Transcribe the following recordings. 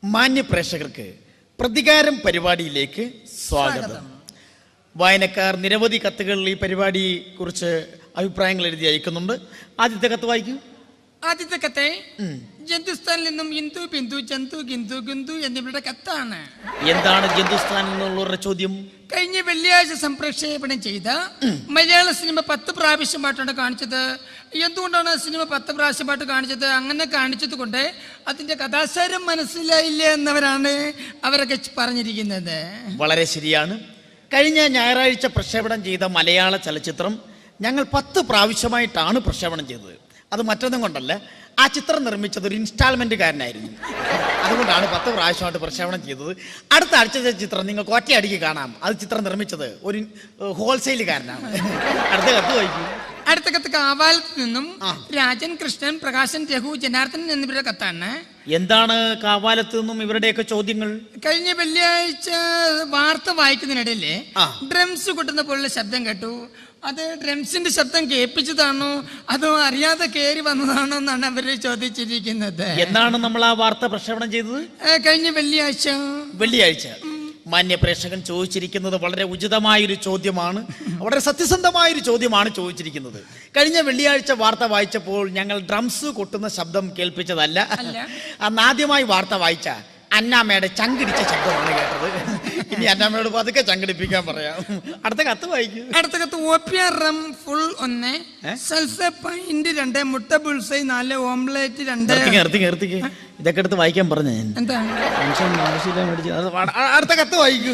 മാന്യ പ്രേക്ഷകർക്ക് പ്രതികാരം പരിപാടിയിലേക്ക് സ്വാഗതം. വായനക്കാർ നിരവധി കത്തുകൾ ഈ പരിപാടിയെ കുറിച്ച് അഭിപ്രായങ്ങൾ എഴുതി അയക്കുന്നുണ്ട്. ആദ്യത്തെ കത്ത് വായിക്കൂ. ആദ്യത്തെ കത്ത് ജന്തുസ്ഥാനിൽ നിന്നും ഇന്ദു ബിന്ദു ജന്തു ഗിന്ദു ഗിന്ദു എന്നിവരുടെ കത്താണ്. എന്താണ് ജന്തുസ്ഥാനിൽ നിന്നുള്ളവരുടെ ചോദ്യം? കഴിഞ്ഞ വെള്ളിയാഴ്ച സംപ്രേക്ഷേപണം ചെയ്ത മലയാള സിനിമ 10 പ്രാവശ്യമായിട്ടാണ് കാണിച്ചത്. എന്തുകൊണ്ടാണ് സിനിമ 10 പ്രാവശ്യമായിട്ട് കാണിച്ചത്? അങ്ങനെ കാണിച്ചത് കൊണ്ട് അതിന്റെ കഥാസാരം മനസ്സിലായില്ല എന്നവരാണ് അവരൊക്കെ പറഞ്ഞിരിക്കുന്നത്. വളരെ ശരിയാണ്. കഴിഞ്ഞ ഞായറാഴ്ച പ്രക്ഷേപണം ചെയ്ത മലയാള ചലച്ചിത്രം ഞങ്ങൾ 10 പ്രാവശ്യമായിട്ടാണ് പ്രക്ഷേപണം ചെയ്തത്. അത് മറ്റൊന്നും കൊണ്ടല്ല, ആ ചിത്രം നിർമ്മിച്ചത് ഒരു ഇൻസ്റ്റാൾമെൻറ്റുകാരനായിരുന്നു. അതുകൊണ്ടാണ് 10 പ്രാവശ്യമായിട്ട് പ്രക്ഷേപണം ചെയ്തത്. അടുത്ത ആഴ്ചത്തെ ചിത്രം നിങ്ങൾക്ക് ഒറ്റയടിക്ക് കാണാം. അത് ചിത്രം നിർമ്മിച്ചത് ഒരു ഹോൾസെയിലുകാരനാണ്. അടുത്ത കത്ത് വായിക്കും. അടുത്ത കത്ത് കാവാലത്ത് നിന്നും രാജൻ, കൃഷ്ണൻ, പ്രകാശൻ, രഘു, ജനാർദ്ദനൻ എന്നിവരുടെ കത്താണ്. എന്താണ് കാവാലത്ത് നിന്നും ഇവരുടെയൊക്കെ ചോദ്യങ്ങൾ? കഴിഞ്ഞ വെള്ളിയാഴ്ച വാർത്ത വായിക്കുന്നതിനിടയില് ഡ്രംസ് കൊട്ടുന്ന പോലുള്ള ശബ്ദം കേട്ടു. അത് ഡ്രംസിന്റെ ശബ്ദം കേൾപ്പിച്ചതാണോ അതോ അറിയാതെ കയറി വന്നതാണോ എന്നാണ് അവര് ചോദിച്ചിരിക്കുന്നത്. എന്നാണ് നമ്മൾ ആ വാർത്ത പ്രക്ഷേപണം ചെയ്തത്? കഴിഞ്ഞ വെള്ളിയാഴ്ച. മാന്യ പ്രേക്ഷകൻ ചോദിച്ചിരിക്കുന്നത് വളരെ ഉചിതമായൊരു ചോദ്യമാണ്, വളരെ സത്യസന്ധമായൊരു ചോദ്യമാണ് ചോദിച്ചിരിക്കുന്നത്. കഴിഞ്ഞ വെള്ളിയാഴ്ച വാർത്ത വായിച്ചപ്പോൾ ഞങ്ങൾ ഡ്രംസ് കൊട്ടുന്ന ശബ്ദം കേൾപ്പിച്ചതല്ല. അന്ന് ആദ്യമായി വാർത്ത വായിച്ച അന്നാമ്മയുടെ ചങ്കിടിച്ച ശബ്ദമാണ് കേട്ടത്. ഇനി അന്നാമ്മയോട് പതുക്കെ ചങ്കിടിപ്പിക്കാൻ പറയാം. അടുത്ത കത്ത് വായിക്കും. അടുത്ത കത്ത് OPR ram full 1 salsa pint 2 മുട്ട ബുൾസൈ 4 ഓംലെറ്റ് 2. ഇതൊക്കെ എടുത്ത് വായിക്കാൻ പറഞ്ഞു. അടുത്ത കത്ത് വായിക്കൂ.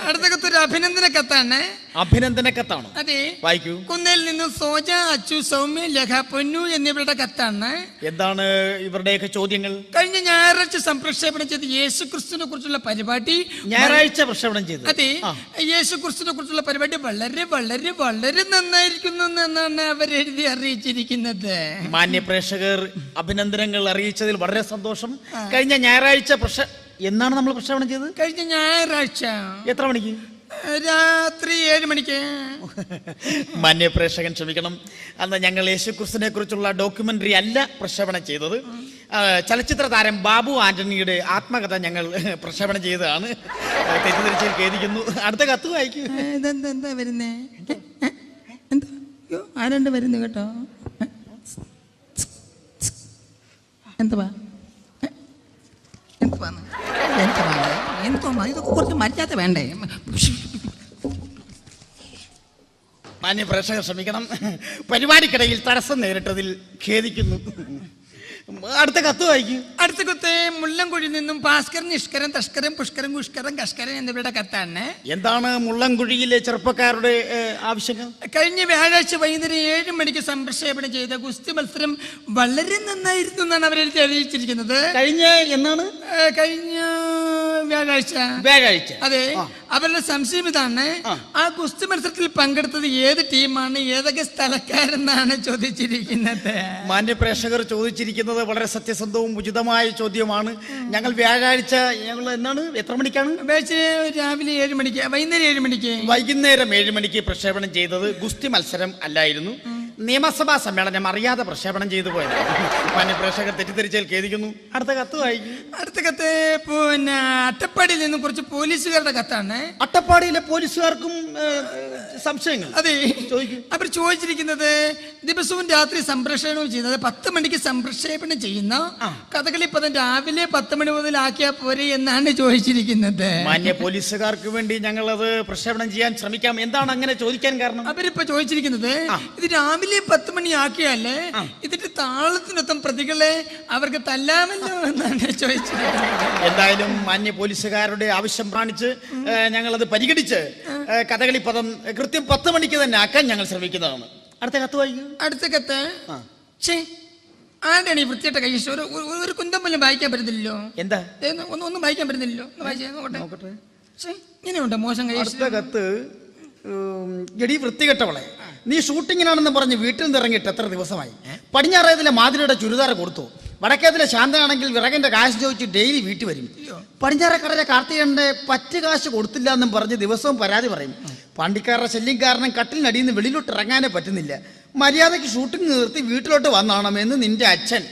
അടുത്ത കത്ത് ഒരു അഭിനന്ദന കത്താണ്. അഭിനന്ദന കത്താണോ? അതെ, വായിക്കൂ. കുന്നേൽ നിന്ന് സോജ, അച്ചു, സൗമ്യ, ലേഖ, പൊന്നു എന്നിവരുടെ കത്താണ്. എന്താണ് ഇവരുടെയൊക്കെ ചോദ്യങ്ങൾ? കഴിഞ്ഞ ഞായറാഴ്ച സംപ്രക്ഷേപണം ചെയ്ത് യേശു ക്രിസ്തുവിനെ കുറിച്ചുള്ള പരിപാടി ഞായറാഴ്ച പ്രക്ഷേപണം ചെയ്തു. അതെ, യേശു ക്രിസ്തുവിനെ കുറിച്ചുള്ള പരിപാടി വളരെ വളരെ വളരെ നന്നായിരിക്കുന്നു എന്നാണ് അവർ എഴുതി അറിയിച്ചിരിക്കുന്നത്. മാന്യ പ്രേക്ഷകർ അഭിനന്ദനങ്ങൾ അറിയിച്ചതിൽ വളരെ സന്തോഷം. കഴിഞ്ഞ ഞായറാഴ്ച എന്നാണ് നമ്മൾ പ്രക്ഷേപണം ചെയ്തത്? കഴിഞ്ഞ ഞായറാഴ്ച. എത്ര മണിക്ക്? രാത്രി 7 മണിക്ക്. മാന്യ പ്രേക്ഷകൻ ക്ഷമിക്കണം, അന്ന് ഞങ്ങൾ യേശുക്രിസ്തുവിനെ കുറിച്ചുള്ള ഡോക്യുമെന്ററി അല്ല പ്രക്ഷേപണം ചെയ്തത്. ചലച്ചിത്ര താരം ബാബു ആന്റണിയുടെ ആത്മകഥ ഞങ്ങൾ പ്രക്ഷേപണം ചെയ്തതാണ്. തെറ്റിദ്ധരിച്ചതിൽ ഖേദിക്കുന്നു. അടുത്ത കത്ത് വായിക്കൂ. എന്താ വരുന്നേ? ആരണ്ട് വരുന്നു കേട്ടോ. എന്തുവാ ഇതൊക്കെ കുറച്ച് മര്യാദ വേണ്ടേ? മാന്യ പ്രേക്ഷകർ ക്ഷമിക്കണം, പരിപാടിക്കിടയിൽ തടസ്സം നേരിട്ടതിൽ ഖേദിക്കുന്നു. അടുത്ത കത്ത് വായിക്കും. അടുത്ത കത്ത് മുള്ളംകുഴിയിൽ നിന്നും ഭാസ്കരൻ, നിഷ്കരൻ, തഷ്കരൻ, പുഷ്കരൻ, പുഷ്കരൻ, കഷ്കരൻ എന്നിവരുടെ കത്താണ്. എന്താണ് മുള്ളംകുഴിയിലെ ചെറുപ്പക്കാരുടെ ആവശ്യങ്ങൾ? കഴിഞ്ഞ വ്യാഴാഴ്ച വൈകുന്നേരം 7 മണിക്ക് സംപ്രക്ഷേപണം ചെയ്ത ഗുസ്തി മത്സരം വളരെ നന്നായിരുന്നു എന്നാണ് അവരെഴുതി അറിയിച്ചിരിക്കുന്നത്. കഴിഞ്ഞ വ്യാഴാഴ്ച. അതെ, അവരുടെ സംശയം ഇതാണ്, ആ ഗുസ്തി മത്സരത്തിൽ പങ്കെടുത്തത് ഏത് ടീമാണ്, ഏതൊക്കെ സ്ഥലക്കാരെന്നാണ് ചോദിച്ചിരിക്കുന്നത്. മാന്യ പ്രേക്ഷകർ ചോദിച്ചിരിക്കുന്നത് വളരെ സത്യസന്ധവും ഉചിതമായ ചോദ്യമാണ്. ഞങ്ങൾ വ്യാഴാഴ്ച എത്ര മണിക്കാണ്? രാവിലെ 7 മണിക്ക്, വൈകുന്നേരം 7 മണിക്ക് പ്രക്ഷേപണം ചെയ്തത് ഗുസ്തി മത്സരം അല്ലായിരുന്നു, നിയമസഭാ സമ്മേളനം അറിയാതെ പ്രക്ഷേപണം ചെയ്തു പോയത്. മാന്യ പ്രേക്ഷകർ തെറ്റിദ്ധരിച്ചാൽ ഖേദിക്കുന്നു. അടുത്ത കത്ത് വായിക്കും. അടുത്ത കത്ത് പിന്നെ അട്ടപ്പാടിയിൽ നിന്നും കുറച്ച് പോലീസുകാരുടെ കത്താണ്. അട്ടപ്പാടിയിലെ പോലീസുകാർക്കും സംശയങ്ങൾ. അതെ, അവർ ചോദിച്ചിരിക്കുന്നത് ദിവസവും രാത്രി സംപ്രേഷണം ചെയ്യുന്നത് 10 മണിക്ക് സംപ്രേഷണം ചെയ്യുന്ന കഥകളി പദം രാവിലെ 10 മണി മുതൽ ആക്കിയാൽ പോരെ എന്നാണ് ചോദിച്ചിരിക്കുന്നത്. മാന്യ പോലീസുകാർക്ക് വേണ്ടി ഞങ്ങൾ അത് പ്രക്ഷേപണം ചെയ്യാൻ ശ്രമിക്കാം. എന്താണ് അങ്ങനെ ചോദിക്കാൻ കാരണം? അവരിപ്പോ ചോദിച്ചിരിക്കുന്നത് ഇത് രാവിലെ 10 മണി ആക്കിയാലേ ഇതിന്റെ താളത്തിനൊത്തം പ്രതികളെ അവർക്ക് തല്ലാമല്ലോ എന്നാണ് ചോദിച്ചിരിക്കുന്നത്. എന്തായാലും മാന്യ പോലീസുകാരുടെ ആവശ്യം കാണിച്ച് ഞങ്ങളത് പരിഗണിച്ച് കഥകളി പദം കൃത്യം 10 മണിക്ക് തന്നെ ആക്കാൻ ഞങ്ങൾ ശ്രമിക്കുന്നതാണ്. അടുത്ത കത്ത് വായിക്കും. അടുത്ത കത്ത് ആരാണ് ഈ വൃത്തിയായിട്ട കൈ? ഒരു കുന്തം പോലും വായിക്കാൻ പറ്റുന്നില്ലല്ലോ. എന്താ ഒന്നും വായിക്കാൻ പറ്റുന്നില്ലല്ലോ. നോക്കട്ടെ, ഇങ്ങനെയുണ്ടോ മോശം കൈ? അടുത്ത കത്ത്, എടി വൃത്തികെട്ടവളെ, നീ ഷൂട്ടിങ്ങിനാണെന്ന് പറഞ്ഞ് വീട്ടിൽ നിന്ന് ഇറങ്ങിയിട്ട് എത്ര ദിവസമായി? പടിഞ്ഞാറേതിലെ മാതിരിയുടെ ചുരിദാർ കൊടുത്തു. വടക്കേതിലെ ശാന്തനാണെങ്കിൽ വിറകിന്റെ കാശ് ചോദിച്ച് ഡെയിലി വീട്ടിൽ വരും. പടിഞ്ഞാറക്കടലെ കാർത്തികന്റെ പറ്റ് കാശ് കൊടുത്തില്ല എന്നും പറഞ്ഞ് ദിവസവും പരാതി പറയും. പാണ്ടിക്കാരുടെ ശല്യം കാരണം കട്ടിലിനടിയിൽ നിന്ന് വെളിയിലോട്ട് ഇറങ്ങാനേ പറ്റുന്നില്ല. മര്യാദയ്ക്ക് ഷൂട്ടിംഗ് നിർത്തി വീട്ടിലോട്ട് വന്നാണമെന്ന് നിന്റെ അച്ഛൻ.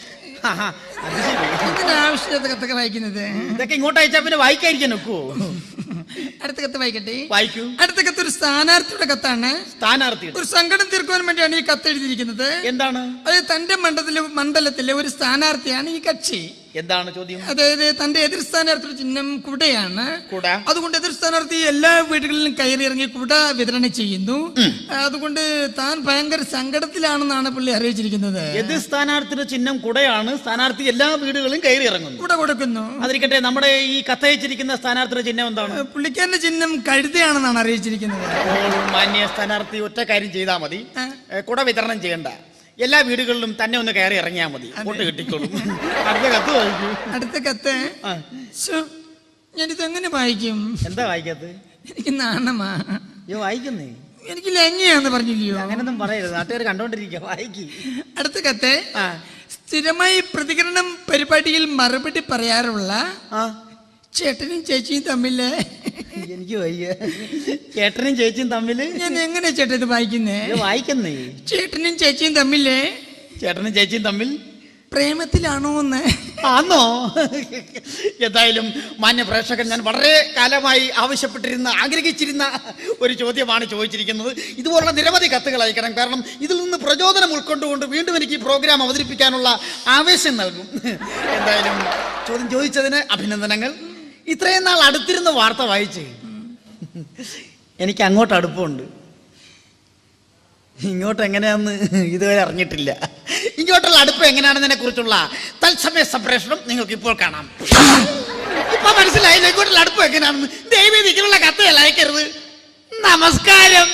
ആഹാ, അത് ശരി. എന്തിനാ ആവശ്യമില്ലാത്ത കത്തൊക്കെ വായിക്കുന്നത്? ഇതൊക്കെ ഇങ്ങോട്ട് അയച്ചാ പിന്നെ വായിക്കാതിരിക്കാൻ നോക്കുവോ? അടുത്ത കത്ത് വായിക്കട്ടെ. വായിക്കൂ. അടുത്ത കത്ത് ഒരു സ്ഥാനാർത്ഥിയുടെ കത്താണ്. സ്ഥാനാർത്ഥി ഒരു സങ്കടം തീർക്കുവാൻ വേണ്ടിയാണ് ഈ കത്ത് എഴുതിയിരിക്കുന്നത്. എന്താണ്? അത് തന്റെ മണ്ഡലത്തിലെ ഒരു സ്ഥാനാർത്ഥിയാണ് ഈ കക്ഷി. എന്താണ് ചോദ്യം? അതായത് തന്റെ എതിർ സ്ഥാനാർത്ഥിയുടെ ചിഹ്നം കുടയാണ്. കുട. അതുകൊണ്ട് എതിർ സ്ഥാനാർത്ഥി എല്ലാ വീടുകളിലും കയറി ഇറങ്ങി കുട വിതരണം ചെയ്യുന്നു. അതുകൊണ്ട് താൻ ഭയങ്കര സങ്കടത്തിലാണെന്നാണ് പുള്ളി അറിയിച്ചിരിക്കുന്നത്. എതിർ സ്ഥാനാർത്ഥിയുടെ ചിഹ്നം കുടയാണ്. സ്ഥാനാർത്ഥി എല്ലാ വീടുകളിലും കയറി ഇറങ്ങുന്നു. കുട കൊടുക്കുന്നു. അതിരിക്കട്ടെ, നമ്മുടെ ഈ കത്തയച്ചിരിക്കുന്ന സ്ഥാനാർത്ഥിയുടെ ചിഹ്നം എന്താണ്? പുള്ളിക്കാരന്റെ ചിഹ്നം കഴുതയാണെന്നാണ് അറിയിച്ചിരിക്കുന്നത്. മാന്യ സ്ഥാനാർത്ഥി ഒറ്റ കാര്യം ചെയ്താൽ മതി, കുട വിതരണം ചെയ്യണ്ട, എല്ലാ വീടുകളിലും തന്നെ ഒന്ന് കയറി ഇറങ്ങിയാൽ മതി, വോട്ട് കിട്ടിക്കോളും. അടുത്ത കത്ത് വായിക്കൂ. അടുത്ത കത്ത് ഞാനിത് എങ്ങനെ വായിക്കും? എന്താ വായിക്കാത്തത്? എനിക്ക് നാണമാ. അയ്യോ, വായിക്കുന്നേ. എനിക്ക് ലജ്ഞയാന്ന് പറഞ്ഞില്ലയോ? അങ്ങനൊന്നും പറയരുത്, നാട്ടുകാർ കണ്ടോണ്ടിരിക്കുക. വായിക്ക്. അടുത്ത കത്ത് സ്ഥിരമായി പ്രതികരണം പരിപാടിയിൽ മറുപടി പറയാറുള്ള ചേട്ടനും ചേച്ചിയും തമ്മില്. എനിക്ക് വയ്യ. ചേട്ടനും ചേച്ചിയും തമ്മില് ഞാൻ എങ്ങനെ ചേട്ടൻ ഇത് വായിക്കുന്നേ? വായിക്കുന്നേ. ചേട്ടനും ചേച്ചിയും തമ്മില്. ചേട്ടനും ചേച്ചിയും തമ്മിൽ പ്രേമത്തിലാണോ എന്ന്? ആന്നോ? എന്തായാലും മാന്യ പ്രേക്ഷകൻ, ഞാൻ വളരെ കാലമായി ആഗ്രഹിച്ചിരുന്ന ഒരു ചോദ്യമാണ് ചോദിച്ചിരിക്കുന്നത്. ഇതുപോലുള്ള നിരവധി കത്തുകൾ അയക്കണം. കാരണം ഇതിൽ നിന്ന് പ്രചോദനം ഉൾക്കൊണ്ടുകൊണ്ട് വീണ്ടും എനിക്ക് ഈ പ്രോഗ്രാം അവതരിപ്പിക്കാനുള്ള ആവേശം നൽകും. എന്തായാലും ചോദ്യം ചോദിച്ചതിന് അഭിനന്ദനങ്ങൾ. ഇത്രയും നാൾ അടുത്തിരുന്ന വാർത്ത വായിച്ച് എനിക്ക് അങ്ങോട്ട് അടുപ്പമുണ്ട്, ഇങ്ങോട്ട് എങ്ങനെയാന്ന് ഇതുവരെ അറിഞ്ഞിട്ടില്ല. ഇങ്ങോട്ടുള്ള അടുപ്പം എങ്ങനെയാണെന്നതിനെ കുറിച്ചുള്ള തത്സമയ സംപ്രേഷണം നിങ്ങൾക്ക് ഇപ്പോൾ കാണാം. ഇപ്പൊ മനസ്സിലായില്ല ഇങ്ങോട്ടുള്ള അടുപ്പം എങ്ങനെയാണെന്ന്. ദയവേദി ഇങ്ങനെയുള്ള കത്തുകൾ അയക്കരുത്. നമസ്കാരം.